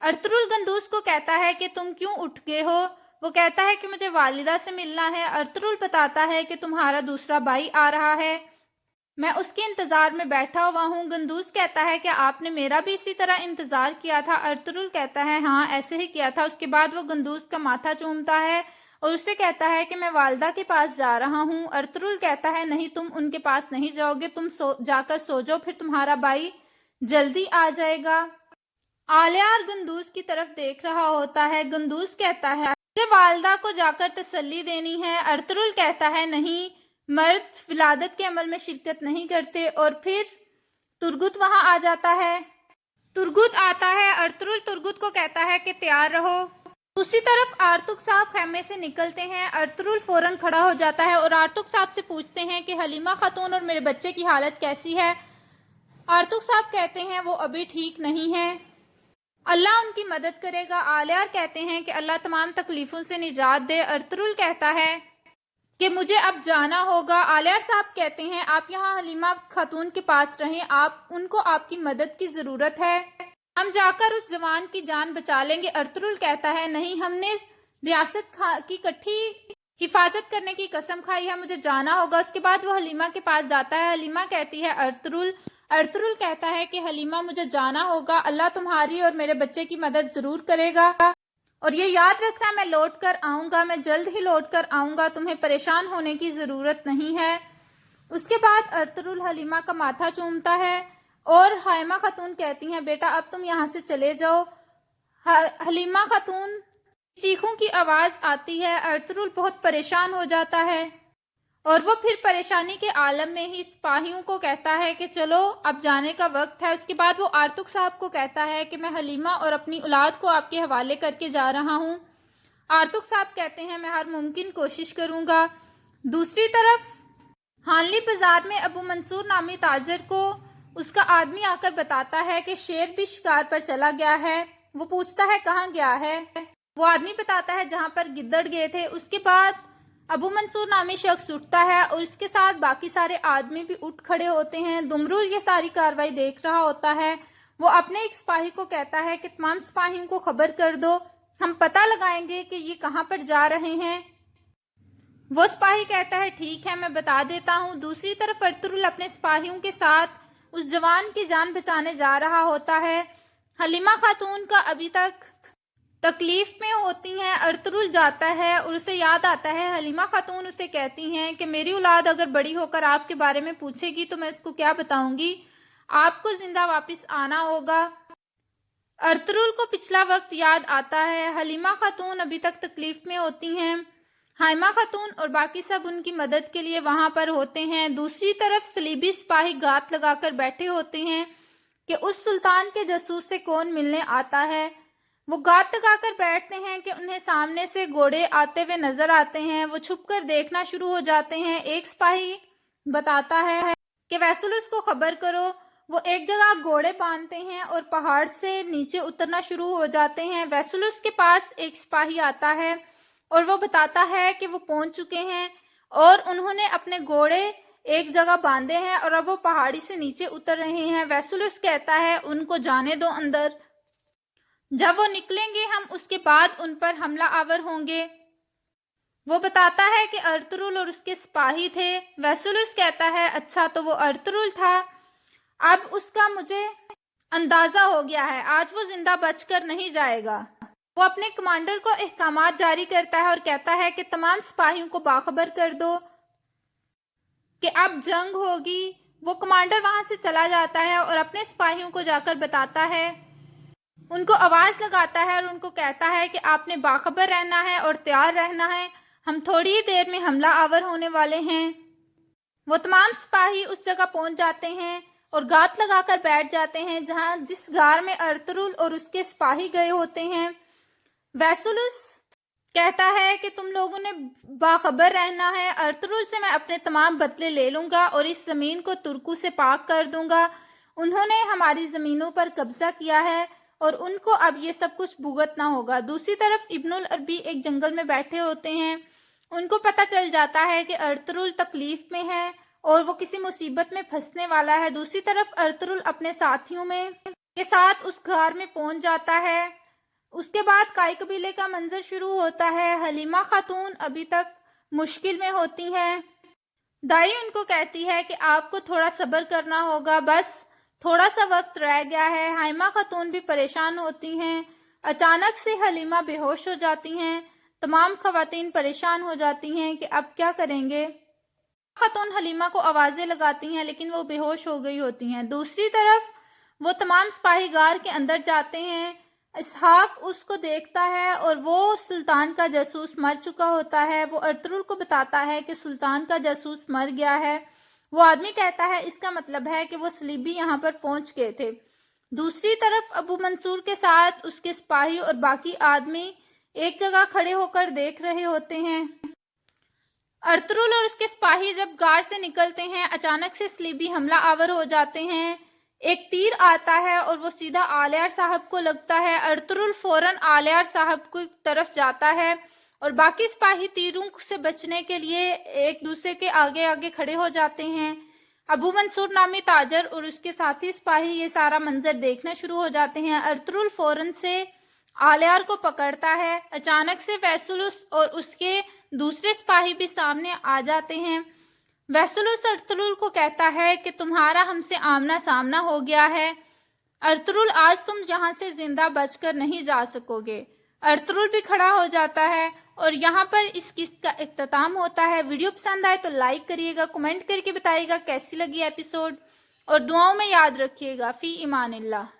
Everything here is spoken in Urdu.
ارطغرل گندوز کو کہتا ہے کہ تم کیوں اٹھ گئے ہو؟ وہ کہتا ہے کہ مجھے والدہ سے ملنا ہے۔ ارطغرل بتاتا ہے کہ تمہارا دوسرا بھائی آ رہا ہے، میں اس کے انتظار میں بیٹھا ہوا ہوں۔ گندوز کہتا ہے کہ آپ نے میرا بھی اسی طرح انتظار کیا تھا؟ ارطغرل کہتا ہے ہاں ایسے ہی کیا تھا۔ اس کے بعد وہ گندوز کا ماتھا چومتا ہے اور اسے کہتا ہے کہ میں والدہ کے پاس جا رہا ہوں۔ ارطغرل کہتا ہے نہیں، تم ان کے پاس نہیں جاؤ گے، تم جا کر سو جاؤ، پھر تمہارا بھائی جلدی آ جائے گا۔ آلیار گندوز کی طرف دیکھ رہا ہوتا ہے۔ گندوز کہتا ہے مجھے والدہ کو جا کر تسلی دینی ہے۔ ارطغرل کہتا ہے نہیں، مرد ولادت کے عمل میں شرکت نہیں کرتے۔ اور پھر ترگت وہاں آ جاتا ہے۔ ترگت آتا ہے۔ ارطغرل ترگت کو کہتا ہے کہ تیار رہو۔ دوسری طرف آرتک صاحب خیمے سے نکلتے ہیں۔ ارطغرل فوراً کھڑا ہو جاتا ہے اور آرتک صاحب سے پوچھتے ہیں کہ حلیمہ خاتون اور میرے بچے کی حالت کیسی ہے؟ آرتک صاحب کہتے ہیں وہ ابھی ٹھیک نہیں ہے، اللہ ان کی مدد کرے گا۔ آلیار کہتے ہیں کہ اللہ تمام تکلیفوں سے نجات دے۔ ارطغرل کہتا ہے کہ مجھے اب جانا ہوگا۔ آلیار صاحب کہتے ہیں آپ یہاں حلیمہ خاتون کے پاس رہیں، ان کو آپ کی مدد کی ضرورت ہے، ہم جا کر اس جوان کی جان بچا لیں گے۔ ارطغرل کہتا ہے نہیں، ہم نے ریاست کی کٹھی حفاظت کرنے کی قسم کھائی ہے، مجھے جانا ہوگا۔ اس کے بعد وہ حلیمہ کے پاس جاتا ہے۔ حلیمہ کہتی ہے ارطغرل کہتا ہے کہ حلیمہ مجھے جانا ہوگا، اللہ تمہاری اور میرے بچے کی مدد ضرور کرے گا، اور یہ یاد رکھنا میں لوٹ کر آؤں گا، میں جلد ہی لوٹ کر آؤں گا، تمہیں پریشان ہونے کی ضرورت نہیں ہے۔ اس کے بعد ارطغرل حلیمہ کا ماتھا چومتا ہے اور حلیمہ خاتون کہتی ہیں بیٹا اب تم یہاں سے چلے جاؤ۔ حلیمہ خاتون چیخوں کی آواز آتی ہے۔ ارطغرل بہت پریشان ہو جاتا ہے اور وہ پھر پریشانی کے عالم میں ہی سپاہیوں کو کہتا ہے کہ چلو اب جانے کا وقت ہے۔ اس کے بعد وہ آرتک صاحب کو کہتا ہے کہ میں حلیمہ اور اپنی اولاد کو آپ کے حوالے کر کے جا رہا ہوں۔ آرتک صاحب کہتے ہیں میں ہر ممکن کوشش کروں گا۔ دوسری طرف ہانلی بازار میں ابو منصور نامی تاجر کو اس کا آدمی آ کر بتاتا ہے کہ شیر بھی شکار پر چلا گیا ہے۔ وہ پوچھتا ہے کہاں گیا ہے؟ وہ آدمی بتاتا ہے جہاں پر گدڑ گئے تھے۔ اس کے بعد ابو منصور نامی شخص اٹھتا ہے اور اس کے ساتھ باقی سارے آدمی بھی اٹھ کھڑے ہوتے ہیں۔ دمرول یہ ساری کاروائی دیکھ رہا ہوتا ہے۔ وہ اپنے ایک سپاہی کو کہتا ہے کہ تمام سپاہیوں کو خبر کر دو، ہم پتہ لگائیں گے کہ یہ کہاں پر جا رہے ہیں۔ وہ سپاہی کہتا ہے ٹھیک ہے میں بتا دیتا ہوں۔ دوسری طرف ارطغرل اپنے سپاہیوں کے ساتھ اس جوان کی جان بچانے جا رہا ہوتا ہے۔ حلیمہ خاتون کا ابھی تک تکلیف میں ہوتی ہیں۔ ارطغرل جاتا ہے اور اسے یاد آتا ہے، حلیمہ خاتون اسے کہتی ہیں کہ میری اولاد اگر بڑی ہو کر آپ کے بارے میں پوچھے گی تو میں اس کو کیا بتاؤں گی، آپ کو زندہ واپس آنا ہوگا۔ ارطغرل کو پچھلا وقت یاد آتا ہے۔ حلیمہ خاتون ابھی تک تکلیف میں ہوتی ہیں۔ حلیمہ خاتون اور باقی سب ان کی مدد کے لیے وہاں پر ہوتے ہیں۔ دوسری طرف صلیبی سپاہی گات لگا کر بیٹھے ہوتے ہیں کہ اس سلطان کے جاسوس سے کون ملنے آتا ہے۔ وہ گات لگا کر بیٹھتے ہیں کہ انہیں سامنے سے گھوڑے آتے ہوئے نظر آتے ہیں۔ وہ چھپ کر دیکھنا شروع ہو جاتے ہیں۔ ایک سپاہی بتاتا ہے کہ ویسلس کو خبر کرو۔ وہ ایک جگہ گھوڑے باندھتے ہیں اور پہاڑ سے نیچے اترنا شروع ہو جاتے ہیں۔ ویسلس کے پاس ایک سپاہی آتا ہے اور وہ بتاتا ہے کہ وہ پہنچ چکے ہیں اور انہوں نے اپنے گھوڑے ایک جگہ باندھے ہیں اور اب وہ پہاڑی سے نیچے اتر رہے ہیں۔ ویسلس کہتا ہے ان کو جانے دو اندر، جب وہ نکلیں گے ہم اس کے بعد ان پر حملہ آور ہوں گے۔ وہ بتاتا ہے کہ ارطغرل اور اس کے سپاہی تھے۔ ویسلس کہتا ہے اچھا تو وہ ارطغرل تھا، اب اس کا مجھے اندازہ ہو گیا ہے، آج وہ زندہ بچ کر نہیں جائے گا۔ وہ اپنے کمانڈر کو احکامات جاری کرتا ہے اور کہتا ہے کہ تمام سپاہیوں کو باخبر کر دو کہ اب جنگ ہوگی۔ وہ کمانڈر وہاں سے چلا جاتا ہے اور اپنے سپاہیوں کو جا کر بتاتا ہے، ان کو آواز لگاتا ہے اور ان کو کہتا ہے کہ آپ نے باخبر رہنا ہے اور تیار رہنا ہے، ہم تھوڑی ہی دیر میں حملہ آور ہونے والے ہیں۔ وہ تمام سپاہی اس جگہ پہنچ جاتے ہیں اور گات لگا کر بیٹھ جاتے ہیں جس غار میں ارطغرل اور اس کے سپاہی گئے ہوتے ہیں۔ ویسلس کہتا ہے کہ تم لوگوں نے باخبر رہنا ہے، ارطغرل سے میں اپنے تمام بدلے لے لوں گا اور اس زمین کو ترکوں سے پاک کر دوں گا۔ انہوں نے ہماری زمینوں پر قبضہ کیا ہے اور ان کو اب یہ سب کچھ بھگتنا ہوگا۔ دوسری طرف ابن العربی ایک جنگل میں بیٹھے ہوتے ہیں۔ ان کو پتہ چل جاتا ہے کہ ارطغرل تکلیف میں ہے اور وہ کسی مصیبت میں پھنسنے والا ہے۔ دوسری طرف ارطغرل اپنے ساتھیوں کے ساتھ اس غار میں پہنچ جاتا ہے۔ اس کے بعد کائی قبیلے کا منظر شروع ہوتا ہے۔ حلیمہ خاتون ابھی تک مشکل میں ہوتی ہیں۔ دائی ان کو کہتی ہے کہ آپ کو تھوڑا صبر کرنا ہوگا، بس تھوڑا سا وقت رہ گیا ہے۔ حلیمہ خاتون بھی پریشان ہوتی ہیں۔ اچانک سے حلیمہ بے ہوش ہو جاتی ہیں۔ تمام خواتین پریشان ہو جاتی ہیں کہ اب کیا کریں گے۔ خاتون حلیمہ کو آوازیں لگاتی ہیں لیکن وہ بے ہوش ہو گئی ہوتی ہیں۔ دوسری طرف وہ تمام سپاہی غار کے اندر جاتے ہیں۔ اسحاق اس کو دیکھتا ہے اور وہ سلطان کا جاسوس مر چکا ہوتا ہے۔ وہ ارطغرل کو بتاتا ہے کہ سلطان کا جاسوس مر گیا ہے۔ وہ آدمی کہتا ہے اس کا مطلب ہے کہ وہ صلیبی یہاں پر پہنچ گئے تھے۔ دوسری طرف ابو منصور کے ساتھ اس کے سپاہی اور باقی آدمی ایک جگہ کھڑے ہو کر دیکھ رہے ہوتے ہیں۔ ارطغرل اور اس کے سپاہی جب غار سے نکلتے ہیں، اچانک سے صلیبی حملہ آور ہو جاتے ہیں۔ ایک تیر آتا ہے اور وہ سیدھا آلیار صاحب کو لگتا ہے۔ ارطغرل فوراً آلیار صاحب کی طرف جاتا ہے اور باقی سپاہی تیروں سے بچنے کے لیے ایک دوسرے کے آگے آگے کھڑے ہو جاتے ہیں۔ ابو منصور نامی تاجر اور اس کے ساتھی سپاہی یہ سارا منظر دیکھنا شروع ہو جاتے ہیں۔ ارطغرل فوراً سے آلیار کو پکڑتا ہے۔ اچانک سے ویسلس اور اس کے دوسرے سپاہی بھی سامنے آ جاتے ہیں۔ ویسلس ارطغرل کو کہتا ہے کہ تمہارا ہم سے آمنا سامنا ہو گیا ہے۔ ارطغرل آج تم یہاں سے زندہ بچ کر نہیں جا سکو گے۔ ارطغرل بھی کھڑا ہو جاتا ہے اور یہاں پر اس قسط کا اختتام ہوتا ہے۔ ویڈیو پسند آئے تو لائک کریے گا، کمنٹ کر کے بتائیے گا کیسی لگی ایپیسوڈ، اور دعاؤں میں یاد رکھیے گا۔ فی امان اللہ۔